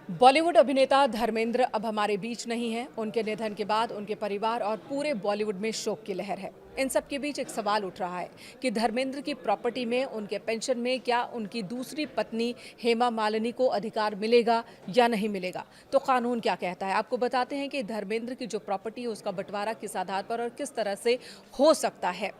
बॉलीवुड अभिनेता धर्मेंद्र अब हमारे बीच नहीं हैं। उनके निधन के बाद उनके परिवार और पूरे बॉलीवुड में शोक की लहर है। इन सब के बीच एक सवाल उठ रहा है कि धर्मेंद्र की प्रॉपर्टी में, उनके पेंशन में क्या उनकी दूसरी पत्नी हेमा मालिनी को अधिकार मिलेगा या नहीं मिलेगा। तो कानून क्या कहता है, आपको बताते हैं कि धर्मेंद्र की जो प्रॉपर्टी है उसका बंटवारा किस आधार पर और किस तरह से हो सकता है।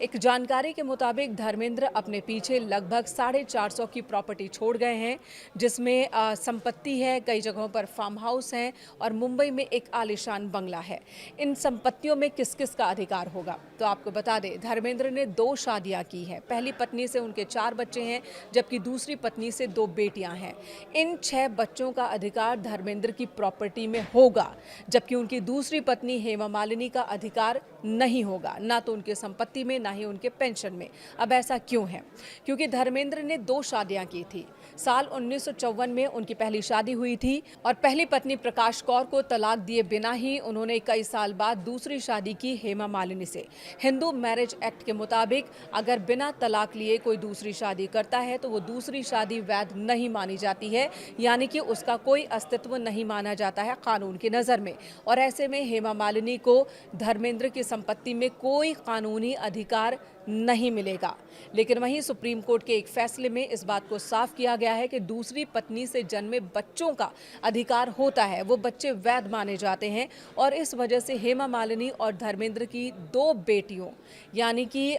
एक जानकारी के मुताबिक धर्मेंद्र अपने पीछे लगभग 450 की प्रॉपर्टी छोड़ गए हैं, जिसमें संपत्ति है, कई जगहों पर फार्म हाउस हैं और मुंबई में एक आलीशान बंगला है। इन संपत्तियों में किस किस का अधिकार होगा, तो आपको बता दें धर्मेंद्र ने 2 शादियां की हैं। पहली पत्नी से उनके 4 बच्चे हैं, जबकि दूसरी पत्नी से 2 बेटियां हैं। इन 6 बच्चों का अधिकार धर्मेंद्र की प्रॉपर्टी में होगा, जबकि उनकी दूसरी पत्नी हेमा मालिनी का अधिकार नहीं होगा, ना तो उनकी संपत्ति में, ना ही उनके पेंशन में। अब ऐसा क्यों है? क्योंकि धर्मेंद्र ने 2 शादियां की थी। साल 1954 में उनकी पहली शादी हुई थी और पहली पत्नी प्रकाश कौर को तलाक दिए बिना ही उन्होंने कई साल बाद दूसरी शादी की हेमा मालिनी से। हिंदू मैरिज एक्ट के मुताबिक अगर बिना तलाक लिए कोई दूसरी शादी करता है तो वो दूसरी शादी वैध नहीं मानी जाती है, यानी कि उसका कोई अस्तित्व नहीं माना जाता है कानून की नज़र में। और ऐसे में हेमा मालिनी को धर्मेंद्र की संपत्ति में कोई कानूनी अधिकार नहीं मिलेगा। लेकिन वहीं सुप्रीम कोर्ट के एक फैसले में इस बात को साफ किया गया है कि दूसरी पत्नी से जन्मे बच्चों का अधिकार होता है, वो बच्चे वैध माने जाते हैं। और इस वजह से हेमा मालिनी और धर्मेंद्र की 2 बेटियों, यानी कि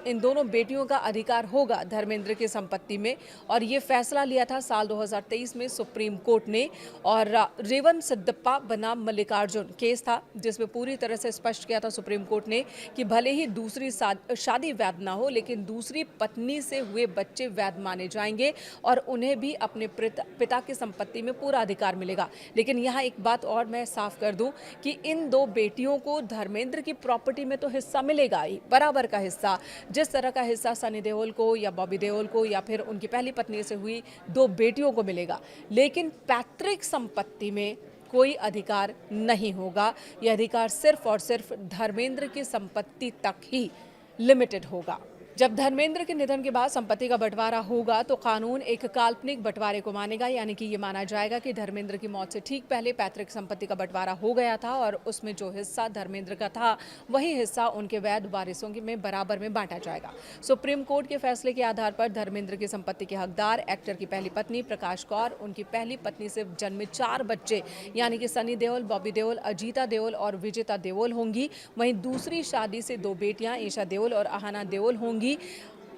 इन दोनों बेटियों का अधिकार होगा धर्मेंद्र की संपत्ति में। और ये फैसला लिया था साल 2023 में सुप्रीम कोर्ट ने। और रेवन सिद्धप्पा बनाम मल्लिकार्जुन केस था, जिसमें पूरी तरह से स्पष्ट किया था सुप्रीम कोर्ट ने कि भले ही दूसरी शादी वैध ना हो, लेकिन दूसरी पत्नी से हुए बच्चे वैध माने जाएंगे और उन्हें भी अपने पिता की संपत्ति में पूरा अधिकार मिलेगा। लेकिन यहाँ एक बात और मैं साफ कर दूं कि इन 2 बेटियों को धर्मेंद्र की प्रॉपर्टी में तो हिस्सा मिलेगा ही, बराबर का हिस्सा। जिस तरह का हिस्सा सनी देओल को या बॉबी देओल को या फिर उनकी पहली पत्नी से हुई 2 बेटियों को मिलेगा, लेकिन पैतृक संपत्ति में कोई अधिकार नहीं होगा। यह अधिकार सिर्फ और सिर्फ धर्मेंद्र की संपत्ति तक ही लिमिटेड होगा। जब धर्मेंद्र के निधन के बाद संपत्ति का बंटवारा होगा तो कानून एक काल्पनिक बंटवारे को मानेगा, यानी कि ये माना जाएगा कि धर्मेंद्र की मौत से ठीक पहले पैतृक संपत्ति का बंटवारा हो गया था और उसमें जो हिस्सा धर्मेंद्र का था वही हिस्सा उनके वैध वारिसों में बराबर में बांटा जाएगा। सुप्रीम कोर्ट के फैसले के आधार पर धर्मेंद्र की संपत्ति के हकदार एक्टर की पहली पत्नी प्रकाश कौर, उनकी पहली पत्नी से जन्मे 4 बच्चे यानी कि सनी देओल, बॉबी देओल, अजीता देओल और विजेता देओल होंगी। वहीं दूसरी शादी से 2 बेटियां ईशा देओल और अहाना देओल होंगी।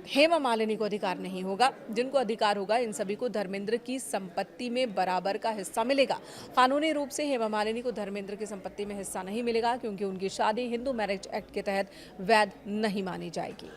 हेमा मालिनी को अधिकार नहीं होगा। जिनको अधिकार होगा इन सभी को धर्मेंद्र की संपत्ति में बराबर का हिस्सा मिलेगा। कानूनी रूप से हेमा मालिनी को धर्मेंद्र की संपत्ति में हिस्सा नहीं मिलेगा, क्योंकि उनकी शादी हिंदू मैरिज एक्ट के तहत वैध नहीं मानी जाएगी।